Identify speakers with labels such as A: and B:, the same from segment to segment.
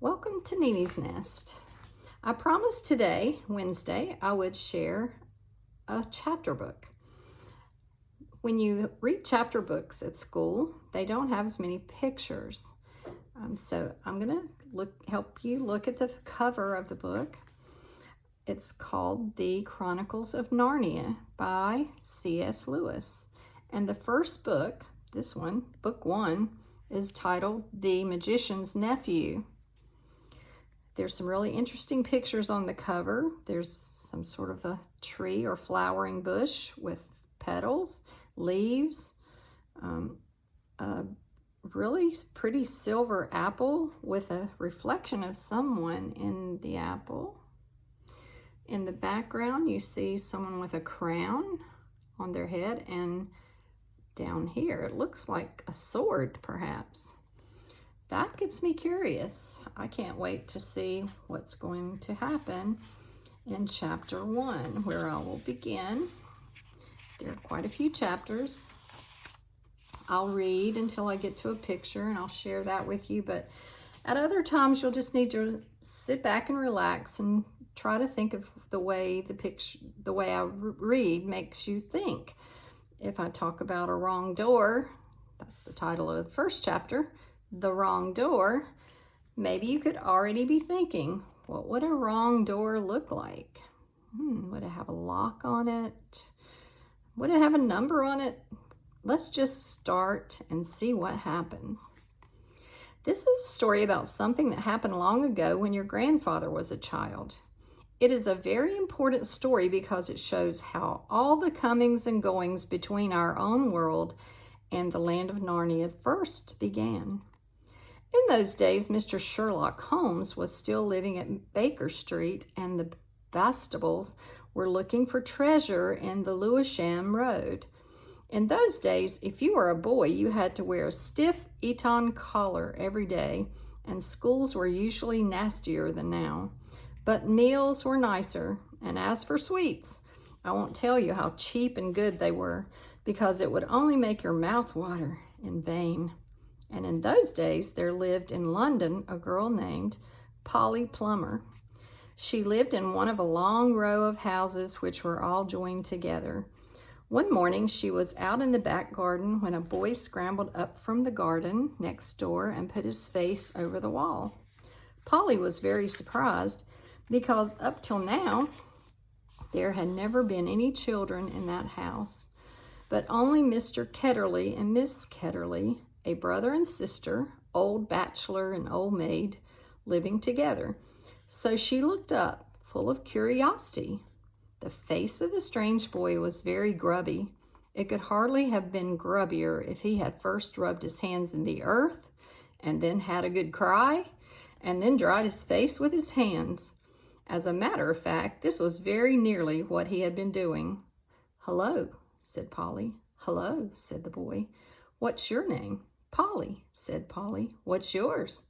A: Welcome to Nene's Nest. I promised today, Wednesday, I would share a chapter book. When you read chapter books at school, they don't have as many pictures. So I'm going to help you look at the cover of the book. It's called The Chronicles of Narnia by C.S. Lewis. And the first book, this one, book 1, is titled The Magician's Nephew. There's some really interesting pictures on the cover. There's some sort of a tree or flowering bush with petals, leaves, a really pretty silver apple with a reflection of someone in the apple. In the background, you see someone with a crown on their head, and down here, it looks like a sword, perhaps. That gets me curious. I can't wait to see what's going to happen in chapter 1, where I will begin. There are quite a few chapters. I'll read until I get to a picture, and I'll share that with you, but at other times, you'll just need to sit back and relax and try to think of the way I read makes you think. If I talk about a wrong door, that's the title of the first chapter, The Wrong Door, maybe you could already be thinking, what would a wrong door look like? Would it have a lock on it? Would it have a number on it? Let's just start and see what happens. This is a story about something that happened long ago when your grandfather was a child. It is a very important story because it shows how all the comings and goings between our own world and the land of Narnia first began. In those days, Mr. Sherlock Holmes was still living at Baker Street, and the Bastables were looking for treasure in the Lewisham Road. In those days, if you were a boy, you had to wear a stiff Eton collar every day, and schools were usually nastier than now. But meals were nicer, and as for sweets, I won't tell you how cheap and good they were, because it would only make your mouth water in vain. And in those days, there lived in London a girl named Polly Plummer. She lived in one of a long row of houses which were all joined together. One morning, she was out in the back garden when a boy scrambled up from the garden next door and put his face over the wall. Polly was very surprised because up till now, there had never been any children in that house, but only Mr. Ketterly and Miss Ketterly, a brother and sister, old bachelor and old maid, living together. So she looked up, full of curiosity. The face of the strange boy was very grubby. It could hardly have been grubbier if he had first rubbed his hands in the earth, and then had a good cry, and then dried his face with his hands. As a matter of fact, this was very nearly what he had been doing. "Hello," said Polly. "Hello," said the boy. "What's your name?" "Polly," said Polly. "What's yours?"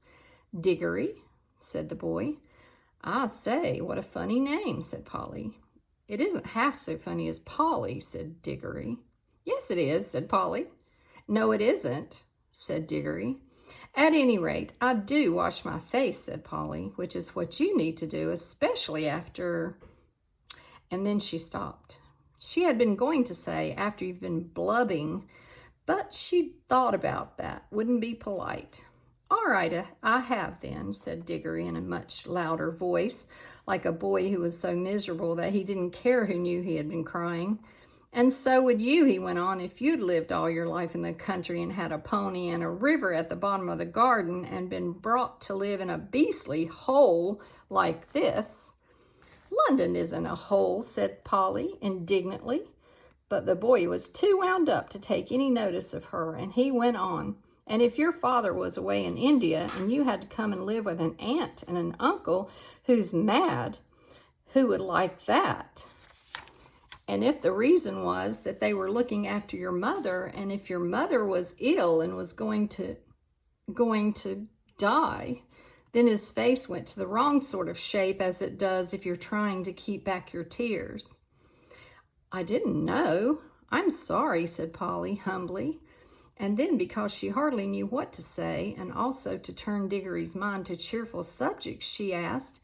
A: "Digory," said the boy. "I say, what a funny name," said Polly. "It isn't half so funny as Polly," said Digory. "Yes, it is," said Polly. "No, it isn't," said Digory. "At any rate, I do wash my face," said Polly, "which is what you need to do, especially after—" And then she stopped. She had been going to say, "after you've been blubbing," but she thought about that. Wouldn't be polite. "All right, I have then," said Digory in a much louder voice, like a boy who was so miserable that he didn't care who knew he had been crying. "And so would you," he went on, "if you'd lived all your life in the country and had a pony and a river at the bottom of the garden and been brought to live in a beastly hole like this." "London isn't a hole," said Polly indignantly. But the boy was too wound up to take any notice of her, and he went on. "And if your father was away in India and you had to come and live with an aunt and an uncle who's mad, who would like that? And if the reason was that they were looking after your mother, and if your mother was ill and was going to die, then his face went to the wrong sort of shape, as it does if you're trying to keep back your tears." "I didn't know. I'm sorry," said Polly humbly. And then, because she hardly knew what to say, and also to turn Digory's mind to cheerful subjects, she asked,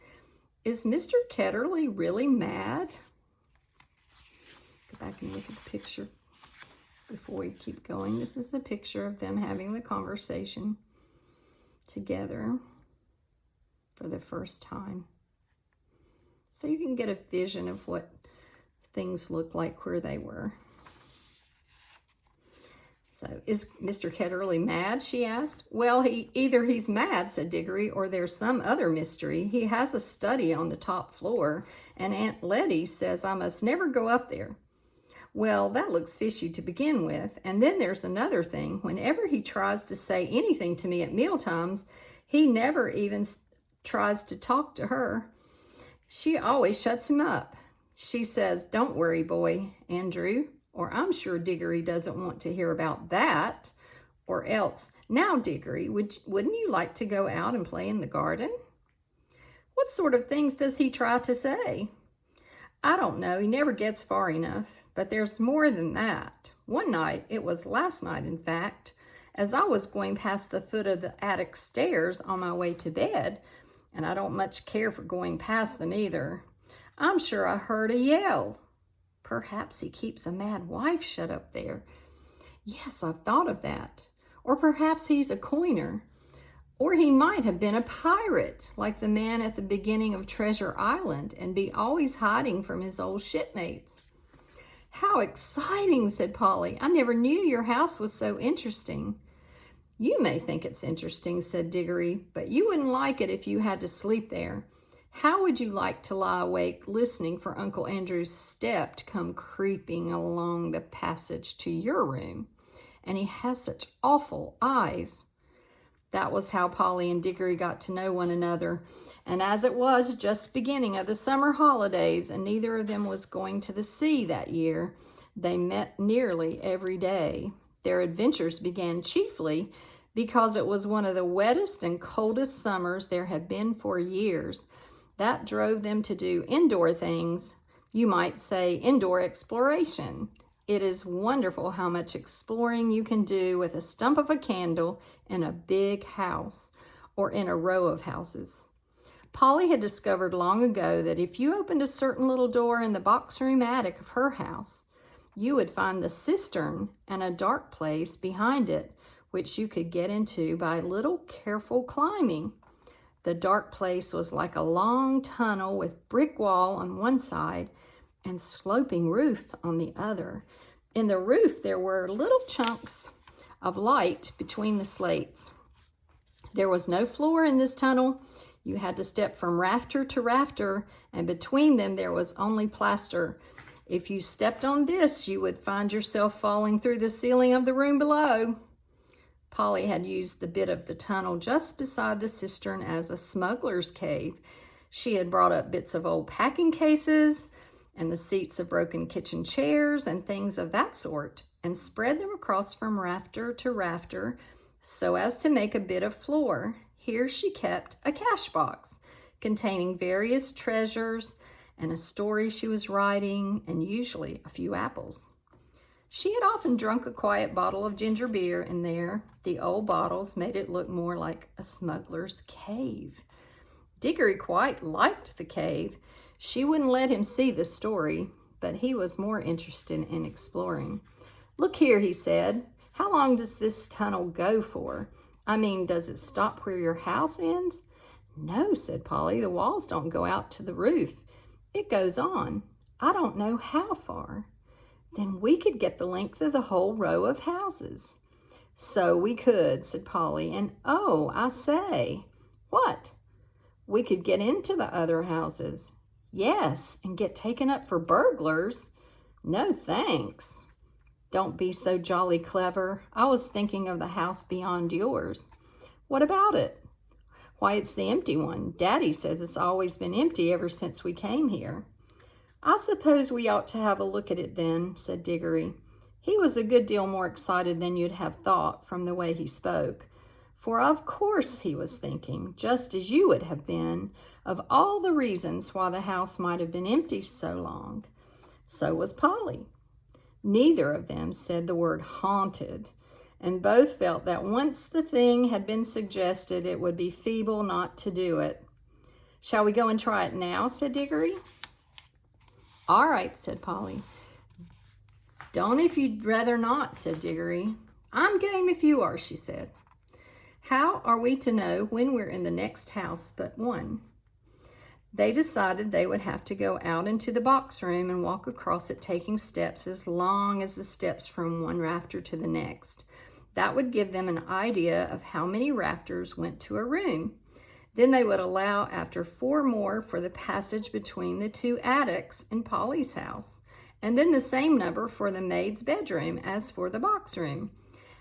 A: "Is Mr. Ketterly really mad?" Go back and look at the picture before we keep going. This is a picture of them having the conversation together for the first time. So you can get a vision of what things looked like where they were. So, "Is Mr. Ketterly mad?" she asked. "Well, either he's mad," said Digory, "or there's some other mystery. He has a study on the top floor, and Aunt Letty says I must never go up there." "Well, that looks fishy to begin with. And then there's another thing. Whenever he tries to say anything to me at mealtimes, he never even tries to talk to her. She always shuts him up. She says, 'Don't worry, boy, Andrew,' or 'I'm sure Digory doesn't want to hear about that,' or else, 'Now, Digory, wouldn't you like to go out and play in the garden?' What sort of things does he try to say?" "I don't know. He never gets far enough. But there's more than that. One night, it was last night, in fact, as I was going past the foot of the attic stairs on my way to bed, and I don't much care for going past them either, I'm sure I heard a yell. 'Perhaps he keeps a mad wife shut up there.' Yes, I've thought of that. Or perhaps he's a coiner. Or he might have been a pirate, like the man at the beginning of Treasure Island, and be always hiding from his old shipmates." "How exciting," said Polly. "I never knew your house was so interesting." "You may think it's interesting," said Digory, "but you wouldn't like it if you had to sleep there. How would you like to lie awake listening for Uncle Andrew's step to come creeping along the passage to your room? And he has such awful eyes." That was how Polly and Digory got to know one another. And as it was just beginning of the summer holidays, and neither of them was going to the sea that year, they met nearly every day. Their adventures began chiefly because it was one of the wettest and coldest summers there had been for years. That drove them to do indoor things, you might say indoor exploration. It is wonderful how much exploring you can do with a stump of a candle in a big house or in a row of houses. Polly had discovered long ago that if you opened a certain little door in the box room attic of her house, you would find the cistern and a dark place behind it, which you could get into by little careful climbing. The dark place was like a long tunnel with brick wall on one side and sloping roof on the other. In the roof, there were little chunks of light between the slates. There was no floor in this tunnel. You had to step from rafter to rafter, and between them there was only plaster. If you stepped on this, you would find yourself falling through the ceiling of the room below. Polly had used the bit of the tunnel just beside the cistern as a smuggler's cave. She had brought up bits of old packing cases and the seats of broken kitchen chairs and things of that sort, and spread them across from rafter to rafter so as to make a bit of floor. Here she kept a cash box containing various treasures and a story she was writing, and usually a few apples. She had often drunk a quiet bottle of ginger beer in there. The old bottles made it look more like a smuggler's cave. Digory quite liked the cave. She wouldn't let him see the story, but he was more interested in exploring. "Look here," he said. "How long does this tunnel go for? I mean, does it stop where your house ends?" "No," said Polly. "The walls don't go out to the roof. It goes on. I don't know how far." "Then we could get the length of the whole row of houses." "So we could," said Polly. "And oh, I say." "What?" "We could get into the other houses." "Yes, and get taken up for burglars." "No, thanks." "Don't be so jolly clever. I was thinking of the house beyond yours." "What about it?" "Why, it's the empty one. Daddy says it's always been empty ever since we came here." "I suppose we ought to have a look at it then," said Digory. He was a good deal more excited than you'd have thought from the way he spoke. For of course he was thinking, just as you would have been, of all the reasons why the house might have been empty so long. So was Polly. Neither of them said the word haunted, and both felt that once the thing had been suggested, it would be feeble not to do it. "Shall we go and try it now?" said Digory. "All right," said Polly. "Don't if you'd rather not," said Digory. "I'm game if you are," she said. "How are we to know when we're in the next house but one?" They decided they would have to go out into the box room and walk across it, taking steps as long as the steps from one rafter to the next. That would give them an idea of how many rafters went to a room. Then they would allow after 4 more for the passage between the 2 attics in Polly's house, and then the same number for the maid's bedroom as for the box room.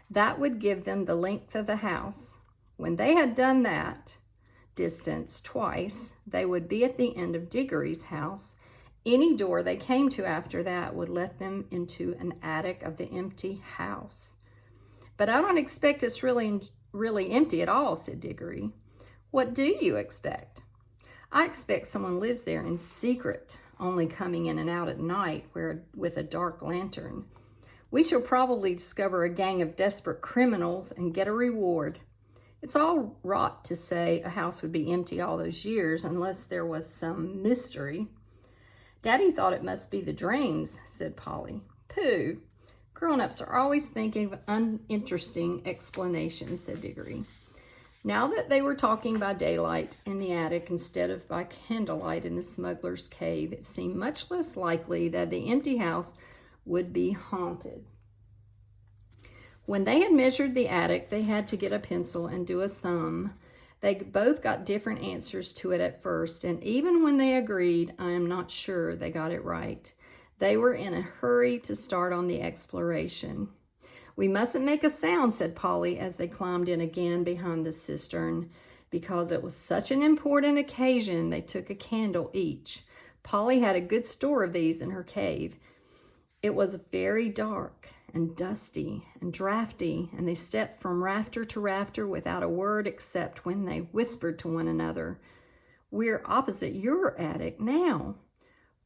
A: That would give them the length of the house. When they had done that distance twice, they would be at the end of Digory's house. Any door they came to after that would let them into an attic of the empty house. "But I don't expect it's really empty at all," said Digory. "What do you expect?" "I expect someone lives there in secret, only coming in and out at night with a dark lantern. We shall probably discover a gang of desperate criminals and get a reward. It's all rot to say a house would be empty all those years unless there was some mystery." "Daddy thought it must be the drains," said Polly. "Pooh! Grown-ups are always thinking of uninteresting explanations," said Digory. Now that they were talking by daylight in the attic instead of by candlelight in the smuggler's cave, it seemed much less likely that the empty house would be haunted. When they had measured the attic, they had to get a pencil and do a sum. They both got different answers to it at first, and even when they agreed, I am not sure they got it right. They were in a hurry to start on the exploration. "We mustn't make a sound," said Polly as they climbed in again behind the cistern. Because it was such an important occasion, they took a candle each. Polly had a good store of these in her cave. It was very dark and dusty and drafty, and they stepped from rafter to rafter without a word except when they whispered to one another, "We're opposite your attic now,"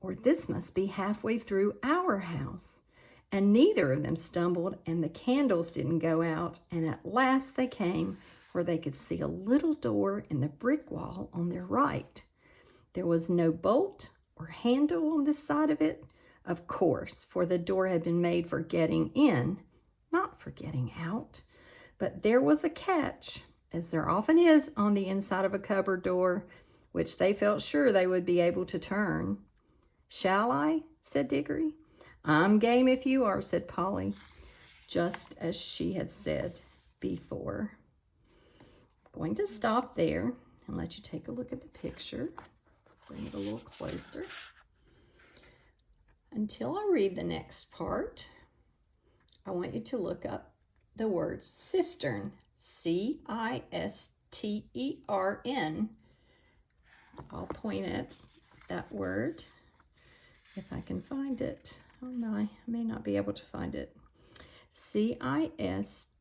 A: or "This must be halfway through our house." And neither of them stumbled, and the candles didn't go out, and at last they came where they could see a little door in the brick wall on their right. There was no bolt or handle on this side of it, of course, for the door had been made for getting in, not for getting out. But there was a catch, as there often is on the inside of a cupboard door, which they felt sure they would be able to turn. "Shall I?" said Digory. "I'm game if you are," said Polly, just as she had said before. I'm going to stop there and let you take a look at the picture. Bring it a little closer. Until I read the next part, I want you to look up the word cistern, C-I-S-T-E-R-N. I'll point at that word if I can find it. Oh no, I may not be able to find it. C-I-S-T-E-R-N.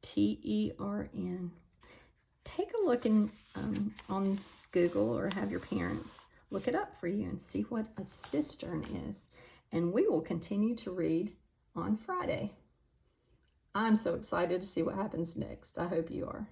A: Take a look on Google, or have your parents look it up for you and see what a cistern is. And we will continue to read on Friday. I'm so excited to see what happens next. I hope you are.